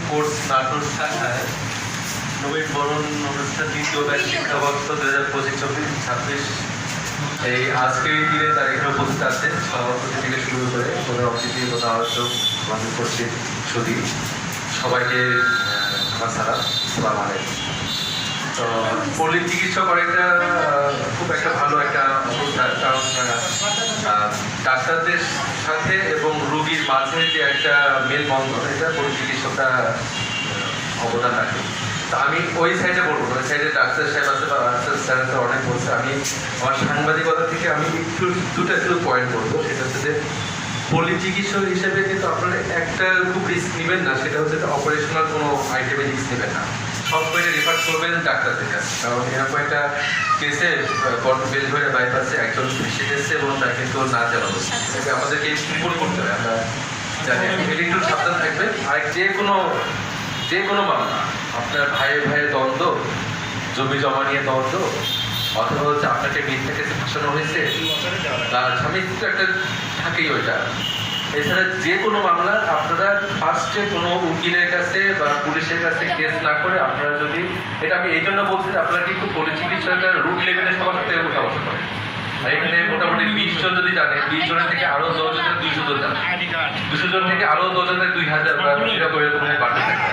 Course Natore শাখায় নবীন বরণ অনুষ্ঠান দ্বিতীয় ব্যাচ শিক্ষাবর্ষ 2025-26 এই আজকের এই দিনে তার এখানে উপস্থিত আছেন সভাপতি থেকে শুরু করে প্রধান অতিথি প্রধান আলোচক আমাদের উপস্থিত সুধী সবাইকে আমার সালাম আসসালামু আলাইকুম। তো পল্লী চিকিৎসক অনেকটা খুব একটা ভালো একটা অবস্থা, কারণ ডাক্তারদের সাথে এবং রোগীর মাঝে যে একটা মেলবন্ধন, এটা পল্লী চিকিৎসকরা অবদান রাখে। তা আমি ওই সাইডে বলবো, ওই সাইডে ডাক্তার সাহেব আছে বা ডাক্তার স্যার অনেক বলছে। আমি আমার সাংবাদিকতা থেকে আমি একটু পয়েন্ট বলবো, সেটা হচ্ছে যে পল্লী চিকিৎসক হিসেবে কিন্তু আপনারা একটা খুব রিস্ক নেবেন না, সেটা হচ্ছে অপারেশনাল কোনো আইটেমে রিস্ক নেবেন না, সব করে রেফার করবেন ডাক্তারদের কাছে। কারণ এরকম একটা কেসে বেল ধরে বাইপাসে একজন পেশেন্ট এসছে এবং তার কিন্তু না যাওয়া হচ্ছে, আমাদেরকে রিপোর্ট করতে হবে। আমরা জানি এটা একটু সাবধান থাকবেন। আর যে কোনো মামলা, আপনার ভাইয়ে দ্বন্দ্ব, জমি জমা নিয়ে দ্বন্দ্ব, অথবা হচ্ছে আপনাকে মিথ্যা কেসে ফাঁসানো হয়েছে, তার স্বামী তো একটা থাকেই ওইটা। এছাড়া যে কোনো মামলা আপনারা ফার্স্টে কোনো উকিলের কাছে বা পুলিশের কাছে কেস না করে আপনারা যদি, এটা আমি এই জন্য বলছি যে আপনারা কিন্তু পল্লী চিকিৎসকের রুট লেভেলে সবার সাথে উঠা বসা করেন। আর এখানে মোটামুটি 20 জন যদি জানে, 20 জনের থেকে আরো 10 জনের 200 জন জানে, 200 জন থেকে আরো 10 জনের 2000 বা এরকম বাড়তে থাকে।